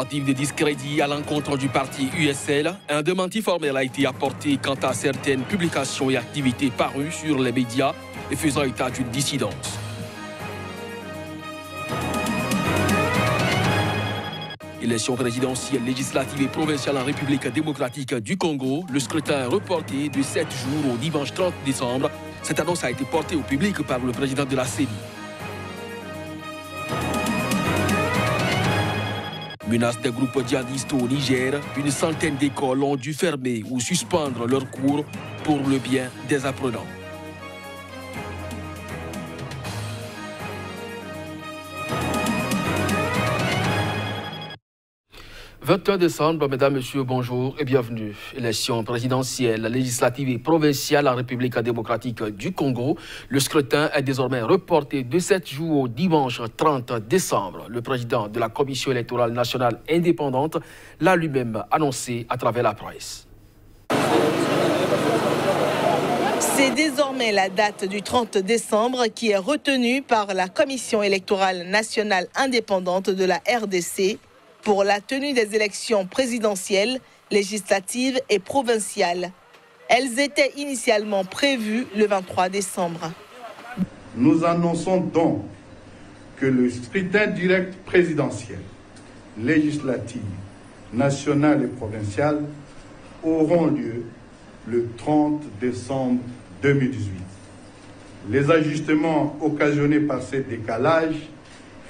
tentative de discrédit à l'encontre du parti USL, un démenti formel a été apporté quant à certaines publications et activités parues sur les médias et faisant état d'une dissidence. Élection présidentielle, législative et provinciale en République démocratique du Congo, le scrutin est reporté de 7 jours au dimanche 30 décembre. Cette annonce a été portée au public par le président de la CENI. Menace des groupes djihadistes au Niger, une centaine d'écoles ont dû fermer ou suspendre leurs cours pour le bien des apprenants. « 21 décembre, mesdames, messieurs, bonjour et bienvenue. Élection présidentielle, législative et provinciale en République démocratique du Congo. Le scrutin est désormais reporté de 7 jours au dimanche 30 décembre. Le président de la Commission électorale nationale indépendante l'a lui-même annoncé à travers la presse. C'est désormais la date du 30 décembre qui est retenue par la Commission électorale nationale indépendante de la RDC pour la tenue des élections présidentielles, législatives et provinciales. Elles étaient initialement prévues le 23 décembre. Nous annonçons donc que le scrutin direct présidentiel, législatif, national et provincial auront lieu le 30 décembre 2018. Les ajustements occasionnés par ces décalages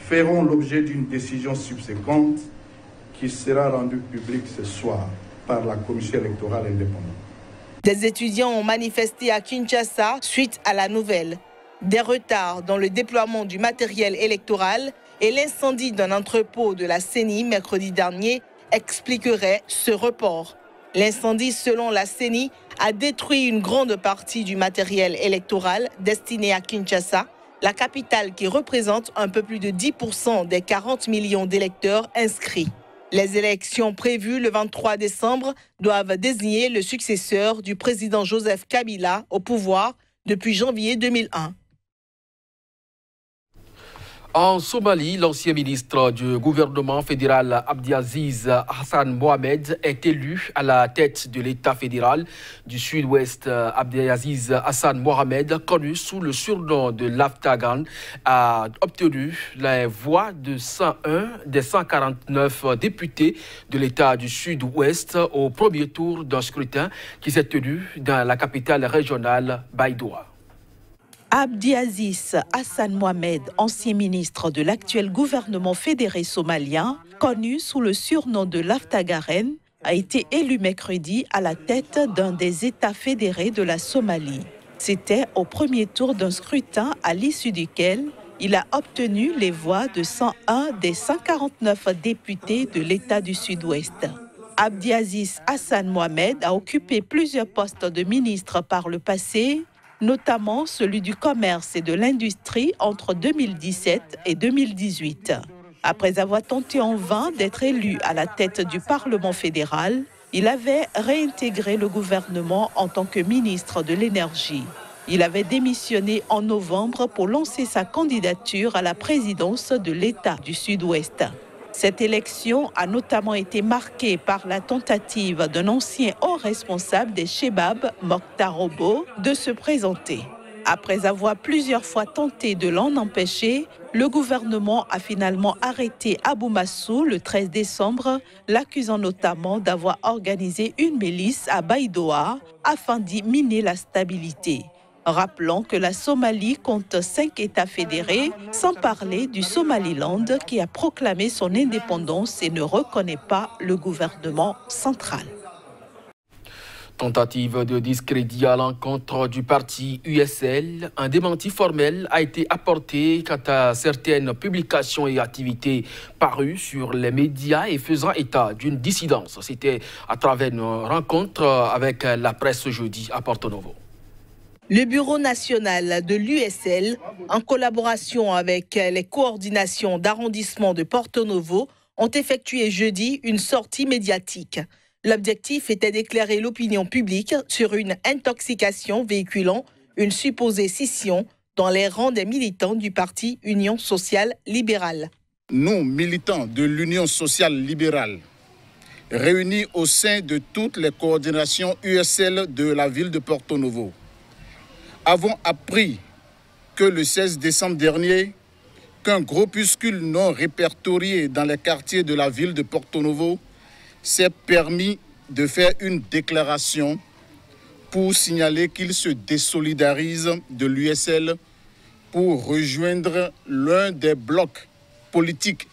feront l'objet d'une décision subséquente qui sera rendue publique ce soir par la Commission électorale indépendante. Des étudiants ont manifesté à Kinshasa suite à la nouvelle. Des retards dans le déploiement du matériel électoral et l'incendie d'un entrepôt de la CENI mercredi dernier expliqueraient ce report. L'incendie, selon la CENI, a détruit une grande partie du matériel électoral destiné à Kinshasa, la capitale qui représente un peu plus de 10% des 40 millions d'électeurs inscrits. Les élections prévues le 23 décembre doivent désigner le successeur du président Joseph Kabila au pouvoir depuis janvier 2001. En Somalie, l'ancien ministre du gouvernement fédéral Abdiaziz Hassan Mohamed est élu à la tête de l'État fédéral du Sud-Ouest. Abdiaziz Hassan Mohamed, connu sous le surnom de l'Aftagan, a obtenu les voix de 101 des 149 députés de l'État du Sud-Ouest au premier tour d'un scrutin qui s'est tenu dans la capitale régionale Baidoa. Abdiaziz Hassan Mohamed, ancien ministre de l'actuel gouvernement fédéré somalien, connu sous le surnom de l'Aftagaren, a été élu mercredi à la tête d'un des États fédérés de la Somalie. C'était au premier tour d'un scrutin à l'issue duquel il a obtenu les voix de 101 des 149 députés de l'État du Sud-Ouest. Abdiaziz Hassan Mohamed a occupé plusieurs postes de ministre par le passé, notamment celui du commerce et de l'industrie entre 2017 et 2018. Après avoir tenté en vain d'être élu à la tête du Parlement fédéral, il avait réintégré le gouvernement en tant que ministre de l'Énergie. Il avait démissionné en novembre pour lancer sa candidature à la présidence de l'État du Sud-Ouest. Cette élection a notamment été marquée par la tentative d'un ancien haut responsable des Chebab, Mokhtar Obo, de se présenter. Après avoir plusieurs fois tenté de l'en empêcher, le gouvernement a finalement arrêté Abou Massou le 13 décembre, l'accusant notamment d'avoir organisé une milice à Baidoa afin d'y miner la stabilité. Rappelons que la Somalie compte 5 États fédérés, sans parler du Somaliland qui a proclamé son indépendance et ne reconnaît pas le gouvernement central. Tentative de discrédit à l'encontre du parti USL, un démenti formel a été apporté quant à certaines publications et activités parues sur les médias et faisant état d'une dissidence. C'était à travers une rencontre avec la presse jeudi à Porto Novo. Le Bureau national de l'USL, en collaboration avec les coordinations d'arrondissement de Porto Novo, ont effectué jeudi une sortie médiatique. L'objectif était d'éclairer l'opinion publique sur une intoxication véhiculant une supposée scission dans les rangs des militants du parti Union sociale libérale. nous, militants de l'Union sociale libérale, réunis au sein de toutes les coordinations USL de la ville de Porto Novo, avons appris que le 16 décembre dernier, qu'un groupuscule non répertorié dans les quartiers de la ville de Porto Novo s'est permis de faire une déclaration pour signaler qu'il se désolidarise de l'USL pour rejoindre l'un des blocs politiques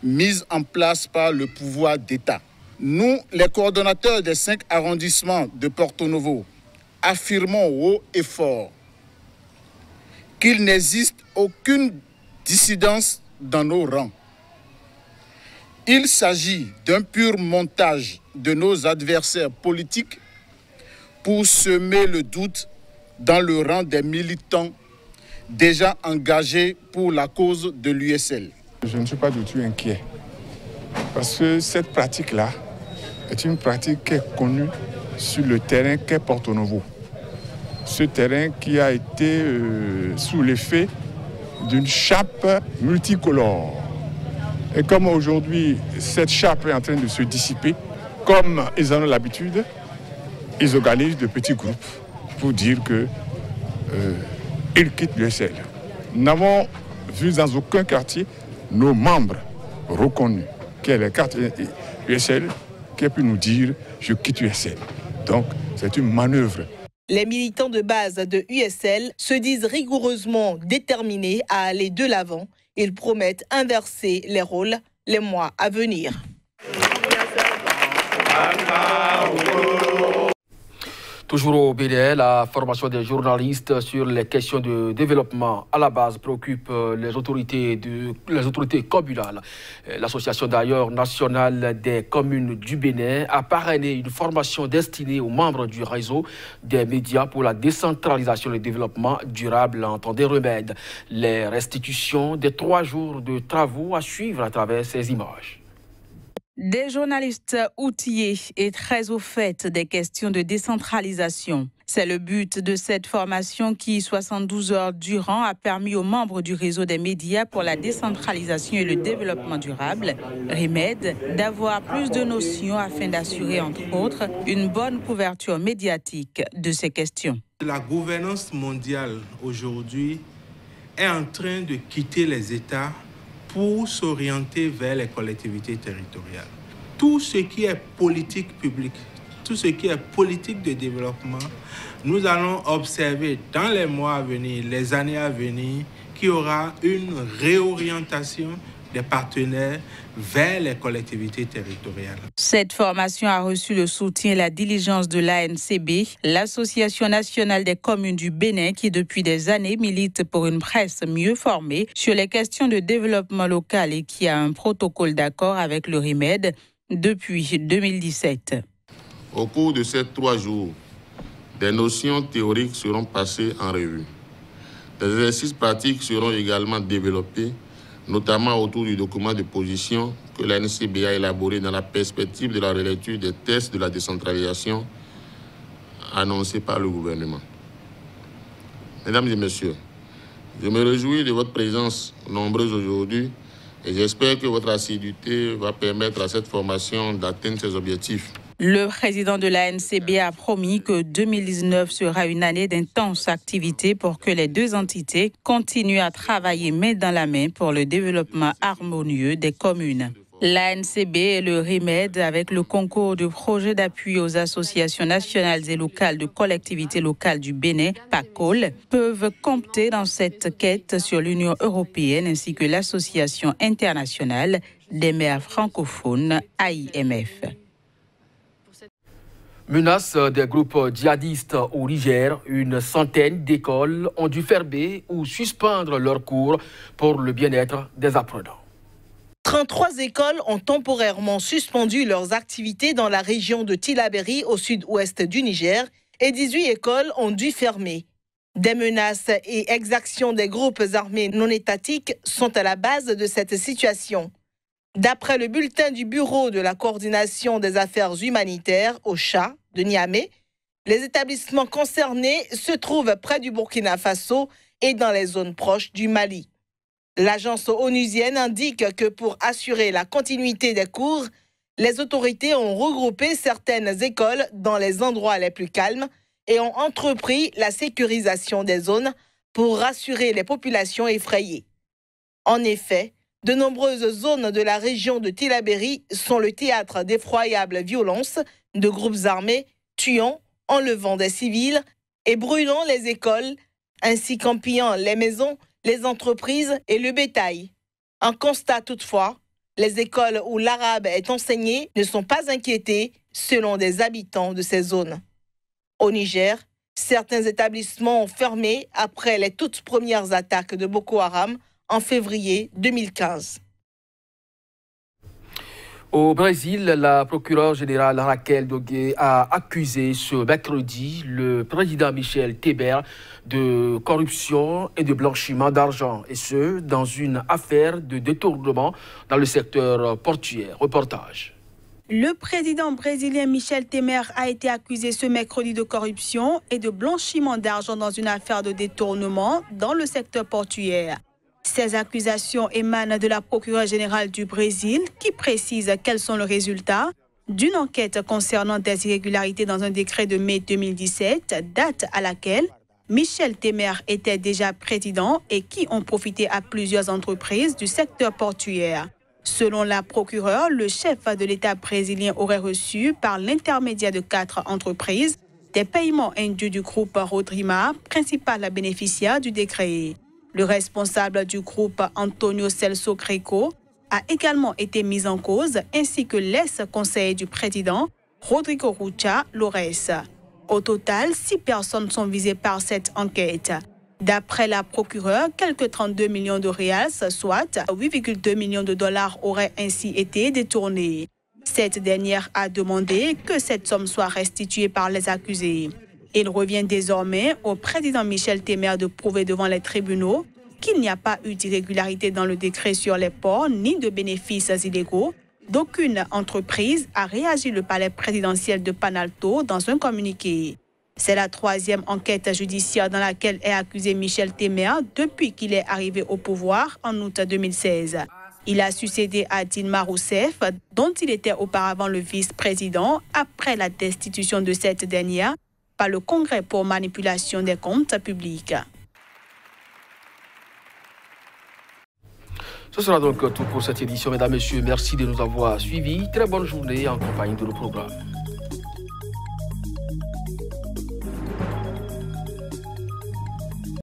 mis en place par le pouvoir d'État. Nous, les coordonnateurs des 5 arrondissements de Porto Novo, affirmons haut et fort qu'il n'existe aucune dissidence dans nos rangs. Il s'agit d'un pur montage de nos adversaires politiques pour semer le doute dans le rang des militants déjà engagés pour la cause de l'USL. Je ne suis pas du tout inquiet parce que cette pratique-là est une pratique qui est connue sur le terrain qu'est Porto Novo. Ce terrain qui a été sous l'effet d'une chape multicolore. Et comme aujourd'hui, cette chape est en train de se dissiper, comme ils en ont l'habitude, ils organisent de petits groupes pour dire qu'ils quittent l'USL. Nous n'avons vu dans aucun quartier nos membres reconnus, qui est les quartiers USL, qui a pu nous dire « je quitte l'USL ». Donc, c'est une manœuvre. Les militants de base de USL se disent rigoureusement déterminés à aller de l'avant. Ils promettent inverser les rôles les mois à venir. Toujours au Bénin, la formation des journalistes sur les questions de développement à la base préoccupe les autorités communales. L'association d'ailleurs nationale des communes du Bénin a parrainé une formation destinée aux membres du réseau des médias pour la décentralisation et le développement durable en temps des remèdes. Les restitutions des 3 jours de travaux à suivre à travers ces images. Des journalistes outillés et très au fait des questions de décentralisation. C'est le but de cette formation qui, 72 heures durant, a permis aux membres du réseau des médias pour la décentralisation et le développement durable, REMED, d'avoir plus de notions afin d'assurer, entre autres, une bonne couverture médiatique de ces questions. La gouvernance mondiale aujourd'hui est en train de quitter les États pour s'orienter vers les collectivités territoriales. Tout ce qui est politique publique, tout ce qui est politique de développement, nous allons observer dans les mois à venir, les années à venir, qu'il y aura une réorientation des partenaires vers les collectivités territoriales. Cette formation a reçu le soutien et la diligence de l'ANCB, l'Association nationale des communes du Bénin, qui depuis des années milite pour une presse mieux formée sur les questions de développement local et qui a un protocole d'accord avec le REMED depuis 2017. Au cours de ces 3 jours, des notions théoriques seront passées en revue. Des exercices pratiques seront également développés, notamment autour du document de position que l'ANCB a élaboré dans la perspective de la relecture des tests de la décentralisation annoncés par le gouvernement. Mesdames et messieurs, je me réjouis de votre présence nombreuse aujourd'hui et j'espère que votre assiduité va permettre à cette formation d'atteindre ses objectifs. Le président de l'ANCB a promis que 2019 sera une année d'intenses activités pour que les 2 entités continuent à travailler main dans la main pour le développement harmonieux des communes. L'ANCB et le REMED, avec le concours du projet d'appui aux associations nationales et locales de collectivités locales du Bénin, PACOL, peuvent compter dans cette quête sur l'Union européenne ainsi que l'Association internationale des maires francophones, AIMF. Menace des groupes djihadistes au Niger, une centaine d'écoles ont dû fermer ou suspendre leurs cours pour le bien-être des apprenants. 33 écoles ont temporairement suspendu leurs activités dans la région de Tillabéri au sud-ouest du Niger et 18 écoles ont dû fermer. Des menaces et exactions des groupes armés non étatiques sont à la base de cette situation. D'après le bulletin du Bureau de la coordination des affaires humanitaires, OCHA, de Niamey, les établissements concernés se trouvent près du Burkina Faso et dans les zones proches du Mali. L'agence onusienne indique que pour assurer la continuité des cours, les autorités ont regroupé certaines écoles dans les endroits les plus calmes et ont entrepris la sécurisation des zones pour rassurer les populations effrayées. En effet, de nombreuses zones de la région de Tillabéri sont le théâtre d'effroyables violences de groupes armés tuant, enlevant des civils et brûlant les écoles, ainsi qu'en pillant les maisons, les entreprises et le bétail. Un constat toutefois, les écoles où l'arabe est enseigné ne sont pas inquiétées selon des habitants de ces zones. Au Niger, certains établissements ont fermé après les toutes premières attaques de Boko Haram en février 2015. Au Brésil, la procureure générale Raquel Dogué a accusé ce mercredi le président Michel Temer de corruption et de blanchiment d'argent, et ce, dans une affaire de détournement dans le secteur portuaire. Reportage. Le président brésilien Michel Temer a été accusé ce mercredi de corruption et de blanchiment d'argent dans une affaire de détournement dans le secteur portuaire. Ces accusations émanent de la procureure générale du Brésil qui précise quels sont les résultats d'une enquête concernant des irrégularités dans un décret de mai 2017, date à laquelle Michel Temer était déjà président et qui ont profité à plusieurs entreprises du secteur portuaire. Selon la procureure, le chef de l'État brésilien aurait reçu, par l'intermédiaire de 4 entreprises, des paiements indus du groupe Rodrima, principal bénéficiaire du décret. Le responsable du groupe, Antonio Celso Greco, a également été mis en cause, ainsi que l'ex-conseiller du président, Rodrigo Rucha Lores. Au total, 6 personnes sont visées par cette enquête. D'après la procureure, quelques 32 millions de reals, soit 8,2 millions de dollars, auraient ainsi été détournés. Cette dernière a demandé que cette somme soit restituée par les accusés. Il revient désormais au président Michel Temer de prouver devant les tribunaux qu'il n'y a pas eu d'irrégularité dans le décret sur les ports ni de bénéfices illégaux. D'aucune entreprise a réagi le palais présidentiel de Panalto dans un communiqué. C'est la 3e enquête judiciaire dans laquelle est accusé Michel Temer depuis qu'il est arrivé au pouvoir en août 2016. Il a succédé à Dilma Rousseff, dont il était auparavant le vice-président, après la destitution de cette dernière par le Congrès pour manipulation des comptes publics. Ce sera donc tout pour cette édition, mesdames, messieurs. Merci de nous avoir suivis. Très bonne journée en compagnie de nos programmes.